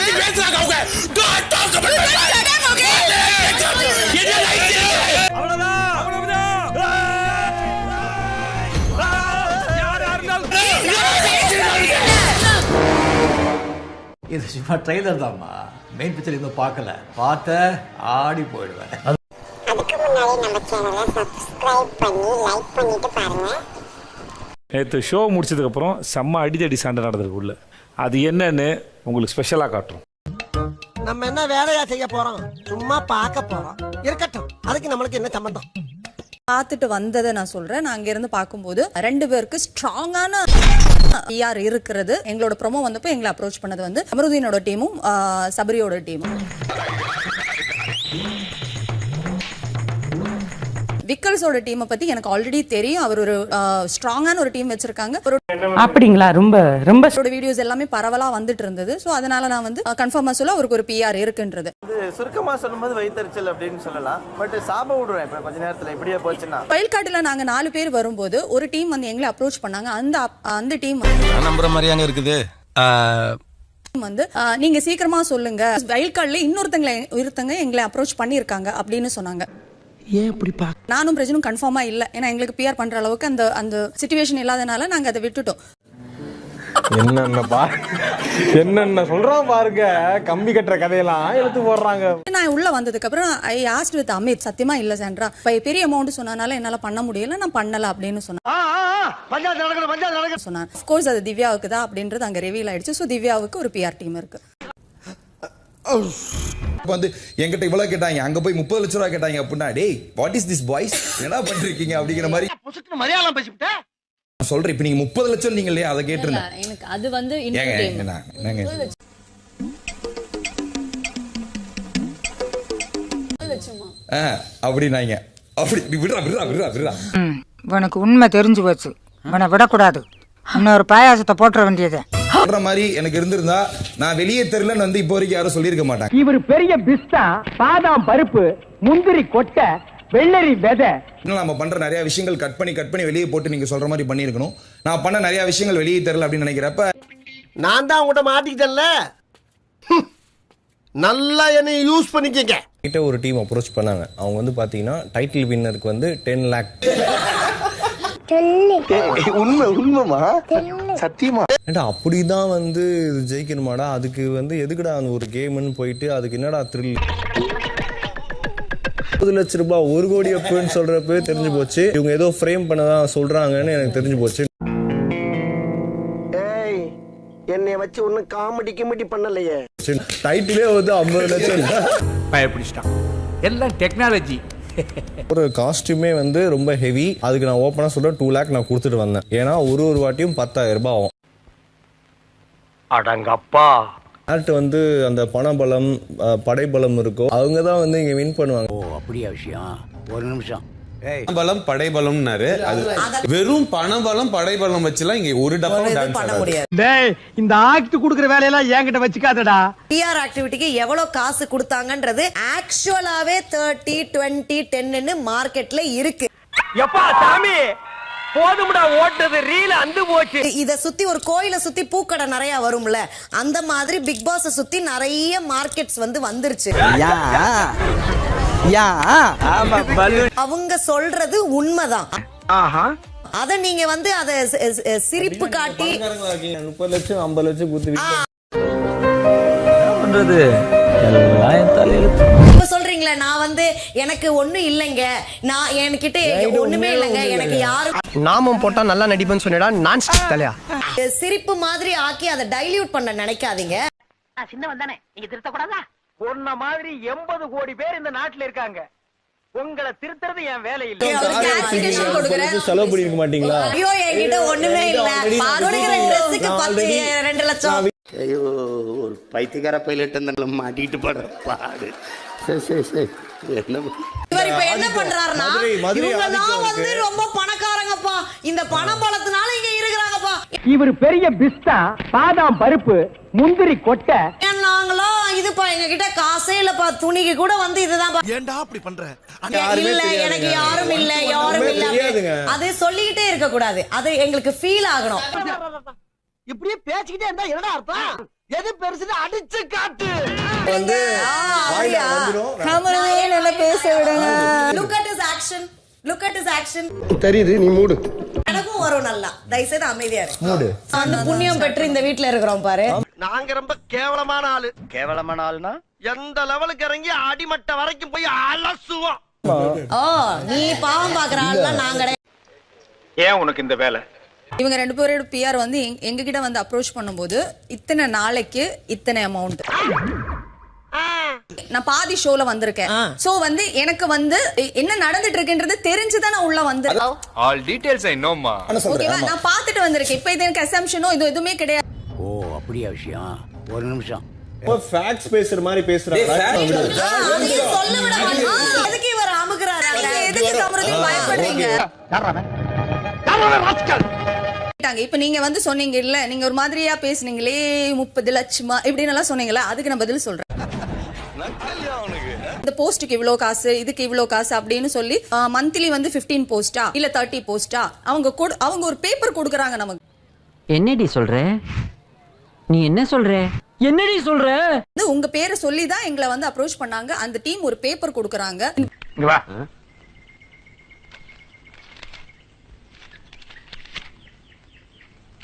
பத்தி பேசுறாங்க அவங்க. Don't talk about my wife. அவ்வளவுதான். இது சும்மா ட்ரெய்லர் தான்மா, மெயின் பிக்சர் இன்னும் பார்க்கல. பார்த்த ஆடி போயிடுவேன். அதுக்கு முன்னாடி நம்ம சேனலை சப்ஸ்கிரைப் பண்ணி லைக் பண்ணிட்டு பாருங்க. நேற்று ஷோ முடிச்சதுக்கப்புறம் செம்ம அடிதடி சண்டை நடந்திருக்கு உள்ள. அது என்னன்னு உங்களுக்கு ஸ்பெஷலாக காட்டுறோம். நம்ம என்ன வேலையா செய்ய போறோம்? சும்மா பார்க்க போறோம். இருக்கட்டும், அதுக்கு நம்மளுக்கு என்ன சம்பந்தம்? பார்த்துட்டு வந்ததை நான் சொல்றேன். நான் அங்க இருந்து பார்க்கும்போது 2 பேருக்கு ஸ்ட்ராங்கான PR இருக்கிறது. எங்களோட ப்ரோமோ வந்தப்போ எங்களை அப்ரோச் பண்ணது வந்து அமருதீனோட டீமும் சபரியோட டீமும். விக்கல்ஸோட டீமை பத்தி எனக்கு ஆல்ரெடி தெரியும். அவர் ஒரு ஸ்ட்ராங்கான ஒரு டீம் வச்சிருக்காங்க. அப்படிங்களா? ரொம்ப ரொம்ப வீடியோஸ் எல்லாமே பரவலா வந்துட்டு இருந்தது. சோ அதனால நான் வந்து கன்ஃபார்மா சொல்ல அவருக்கு ஒரு PR இருக்குன்றது. சுருக்கமா சொல்லும்போது வயித்தறிச்சல் அப்படின்னு சொல்லலாம். பட் சாப விடுறேன் இப்ப கொஞ்ச நேரத்துல இப்படியே போச்சுன்னா. வைல்ட் கார்டுல நாங்க 4 பேர் வரும்போது ஒரு டீம் வந்து எங்களை அப்ரோச் பண்ணாங்க. அந்த டீம் நம்புற மாதிரியாங்க இருக்குது. வந்து நீங்க சீக்கிரமா சொல்லுங்க, வைல்ட் கார்டுல இன்னொருத்தங்க எங்களை அப்ரோச் பண்ணிருக்காங்க அப்படின்னு சொன்னாங்க. ஏன் இப்படி நானும் பிரஜனும் கன்ஃபார்மா இல்ல. ஏன்னா எங்களுக்கு PR பண்ற அளவுக்கு அந்த சிச்சுவேஷன் இல்லாதனால நாங்க அதை விட்டுட்டோம். என்னென்ன சொல்றோம் பாருங்க, கம்பி கட்டுற கதையெல்லாம் எடுத்து போடுறாங்க. நான் உள்ள வந்ததுக்கு அப்புறம் ஐ ஆஸ்க்ட் வித் அமித், சத்தியமா இல்ல சாண்ட்ரா, பெரிய அமௌண்ட் சொன்னனால என்னால பண்ண முடியல, நான் பண்ணல அப்படின்னு சொன்னேன். ஆஃப் கோர்ஸ் அது திவ்யாவுக்கு தான் அப்படின்றது அங்க ரிவீல் ஆயிடுச்சு. சோ திவ்யாவுக்கு ஒரு PR டீம் இருக்கு. வந்து என்கிட்ட இவ்வளவு கேட்டாங்க, அங்க போய் 30 லட்சம் ரூபாய் கேட்டாங்க. அப்படின்னா டேய் வாட் இஸ் திஸ் பாய்ஸ், என்ன பண்றீங்க அப்படிங்கிற மாதிரி மலையாளம் பேசிவிட்டேன் சொல்றேன். இப்ப நீங்க 30 லட்சம் நீங்க இல்லையா, அதை கேட்டிருந்தேன். எனக்கு அது வந்து அப்படின்னாங்க. அப்படி விடுறா. உனக்கு உண்மை தெரிஞ்சு போச்சு, உன்னை விடக்கூடாது. இன்னொரு பாயாசத்தை போட்டுற வேண்டியது மாதிரி எனக்கு இருந்திருந்தா நான் வெளியே தெரியலன்னு வந்து இப்போ வரைக்கும் யாரும் சொல்லியிருக்க மாட்டாங்க. இவர் பெரிய பிஸ்தா, பாதாம் பருப்பு, முந்திரி கொட்டை, வெள்ளரி விதை. நம்ம பண்ற நிறைய விஷயங்கள் கட் பண்ணி வெளியே போட்டு நீங்க சொல்ற மாதிரி பண்ணிருக்கணும். நான் பண்ண நிறைய விஷயங்கள் வெளியே தெரியல அப்படின்னு நினைக்கிறப்ப நான் தான் உங்கள்கிட்ட மாட்டிக்கிட்டேன்ல, நல்லா என்னை யூஸ் பண்ணிக்கங்க. கிட்ட ஒரு டீம் அப்ரோச் பண்ணாங்க. அவங்க வந்து பாத்தீங்கன்னா டைட்டில் வின்னருக்கு வந்து 10 lakh. உண்மைமா சத்தியமா அப்படிதான் வந்து ஜெயிக்கணுமாடா, அதுக்கு வந்து எதுக்குடா அந்த ஒரு கேம்னு போயிட்டு அதுக்கு என்னடா த்ரில். 30 லட்சம் ரூபாய் 1 கோடி அப்படின்னு சொல்றப்ப தெரிஞ்சு போச்சு இவங்க ஏதோ ஃப்ரேம் பண்ணதான் சொல்றாங்கன்னு எனக்கு தெரிஞ்சு போச்சு. என்னைய வச்சு ஒன்னும் காமெடி பண்ணலையே. டைட்டிலே வந்து 50 லட்சம் பயப்பிடிச்சிட்டான். எல்லாம் டெக்னாலஜி. ஒரு காஸ்டியூமே வந்து ரொம்ப ஹெவி. அதுக்கு நான் ஓப்பனா சொல்ல 2 lakh நான் கொடுத்துட்டு வந்தேன். ஏன்னா ஒரு வாட்டியும் 10,000 ரூபாய் ஆகும். அடங்கப்பா. ஆர்ட் வந்து அந்த பணபலம் படைபலம் இருக்கும், அவங்க தான் வந்து இங்க வின் பண்ணுவாங்க. ஓ அப்படியா விஷயம்? ஒரு நிமிஷம். பலம் படைபலம்னாரு. அது வெறும் பணபலம் படைபலம் வச்சுலாம் இங்க ஒரு டப்பா டான்ஸ் பண்ண முடியாது. டேய் இந்த ஆக்ட் குடுக்குற வேலையெல்லாம் என்கிட்ட வச்சுக்காதடா. PR ஆக்டிவிட்டிக்கு எவ்வளவு காசு கொடுத்தாங்கன்றது ஆக்சுவலாவே 30, 20, 10ன்னு மார்க்கெட்ல இருக்கு. எப்பா சாமி போதும்டா, ஓட்டது ரீல் அந்து போச்சு. இத சுத்தி ஒரு கோயிலை சுத்தி பூக்கடை நிறைய வரும்ல, அந்த மாதிரி பிக் பாஸ் சுத்தி நிறைய மார்க்கெட்ஸ் வந்து வந்துருச்சு. அவங்க சொல்றது உண்மைதான். அத நீங்க வந்து அத சிரிப்பு காட்டி 30 லட்சம் 50 லட்சம் கொடுத்து பண்றது எல்லாம் தலையில. இப்ப சொல்றீங்களா நான் வந்து எனக்கு ஒண்ணும் இல்லைங்க, நான் என்கிட்ட ஒண்ணுமே இல்லைங்க, எனக்கு யாரும் நாமம் போட்டா நல்லா நடிப்பேன்னு சொன்னடா. நான் தலையா சிரிப்பு மாதிரி ஆக்கி அதை டைல்யூட் பண்ண நினைக்காதீங்க. சின்னவன் தானே, நீங்க திருத்த கூடாதா? உன்ன மாதிரி 80 கோடி பேர் இந்த நாட்டுல இருக்காங்க. உங்களை திருத்துறது என் வேலை இல்ல. செலவு பண்ணிருக்க மாட்டீங்களா? ஐயோ என்கிட்ட ஒண்ணுமே இல்ல, ட்ரெஸ்ஸுக்கு 2 லட்சம். ஐயோ ஒரு பைத்தியக்கார பைலட் மாட்டிட்டு படுற பாடு. சரி இவர் இப்ப என்ன பண்றாருன்னா, இவங்கதான் வந்து ரொம்ப பணக்காரங்கப்பா, இந்த பணம் பலத்தினால இங்க இருக்கிறாங்கப்பா. இவர் பெரிய பிஸ்தா, பாதாம் பருப்பு, முந்திரி கொட்டை. நாங்களோ இதுப்பா எங்க கிட்ட காசே இல்லப்பா, துணிக்கு கூட வந்து இதுதான். ஏன்டா அப்படி பண்ற? இல்ல எனக்கு யாரும் இல்ல. அது சொல்லிக்கிட்டே இருக்க கூடாது, அது எங்களுக்கு ஃபீல் ஆகணும். இப்படியே பேசிக்கிட்டே இருந்தா என்னடா அர்த்தம்? எது பெருசுன்னு அடிச்சு காட்டு. வந்து வாயில வந்துரும். கமருதீன் என்ன பேச விடுங்க. Look at his action, look at his action. தெரியுது, நீ மூடு. எனக்கும் வரும் நல்லா. தயவுசெய்து அமைதியா இரு. மூடு. அந்த புண்ணியம் பெற்று இந்த வீட்ல இருக்கிறோம் பாரு. நாங்க ரொம்ப கேவலமான ஆளு. கேவலமான ஆளுனா எந்த லெவலுக்கு இறங்கி அடிமட்ட வரைக்கும் போய் அலசுவோம். ஓ, நீ பாவம் பாக்குற ஆள்லாம் நாங்க கிடையாது. ஏன் உனக்கு இந்த வேலை? இவங்க 2 பேரோட பிஆர் வந்து எங்க கிட்ட வந்து அப்ரோச் பண்ணும்போது இத்தனை நாளைக்கு இத்தனை அமௌண்ட், நான் பாதி ஷோல வந்திருக்கேன். சோ வந்து எனக்கு வந்து என்ன நடந்துட்டு இருக்குன்றது தெரிஞ்சுதான் நான் உள்ள வந்திருக்கேன். ஆல் டீடைல்ஸ் ஐ நோமா. ஓகேவா, நான் பார்த்துட்டு வந்திருக்கேன். இப்போ இது எனக்கு அசம்ஷனோ இது எதுவுமே கிடையாது. ஓ அப்படியா விஷயம்? ஒரு நிமிஷம். ஃபேக்ட்ஸ் பேசுற மாதிரி பேசுறாங்க. அதையும் சொல்ல விட மாட்டேன். எதுக்கு இவர் அமுக்குறாரு? எதுக்கு கமருதீன் பயப்படுறீங்க? இப்ப நீங்க வந்து சொன்னீங்க இல்ல, நீங்க ஒரு மாதிரியா பேசுனீங்களே 30 லட்சமா இப்படின்னு எல்லாம் சொன்னீங்களா, அதுக்கு நான் பதில் சொல்றேன். இந்த போஸ்டுக்கு இவ்ளோ காசு, இதுக்கு இவ்ளோ காசு அப்படின்னு சொல்லி மந்த்லி வந்து 15 போஸ்டா இல்ல 30 போஸ்டா அவங்க ஒரு பேப்பர் கொடுக்குறாங்க நமக்கு. என்னடி சொல்ற? நீ என்ன சொல்ற? என்னடி சொல்ற? உங்க பேரை சொல்லி தான் எங்களை வந்து அப்ரோச் பண்ணாங்க. அந்த டீம் ஒரு பேப்பர் கொடுக்குறாங்க. இங்க வா.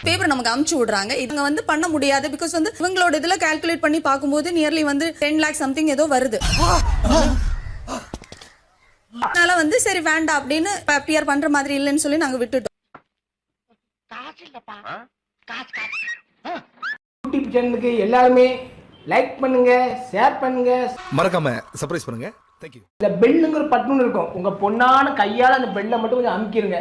பேப்பர் நமக்கு அமுச்சு விடுறாங்க. இவங்க வந்து பண்ண முடியாது. பிகாஸ் வந்து இவங்களோட இதுல கால்குலேட் பண்ணி பார்க்கும்போது நியர்லி வந்து 10 lakh சம்திங் ஏதோ வருது. அதனால வந்து சரி வேண்டாம் அப்படின்னு பிஆர் பண்ற மாதிரி இல்லைன்னு சொல்லி நாங்க விட்டுட்டோம். யூடியூப் சேனலுக்கு எல்லாருமே லைக் பண்ணுங்க, ஷேர் பண்ணுங்க, மறக்காம சர்ப்ரைஸ் பண்ணுங்க. தேங்க்யூ. இந்த பெல்லுங்கிற பட்டன் இருக்கும். உங்க பொண்ணான கையால அந்த பெல்லை மட்டும் கொஞ்சம் அமுக்கிருங்க.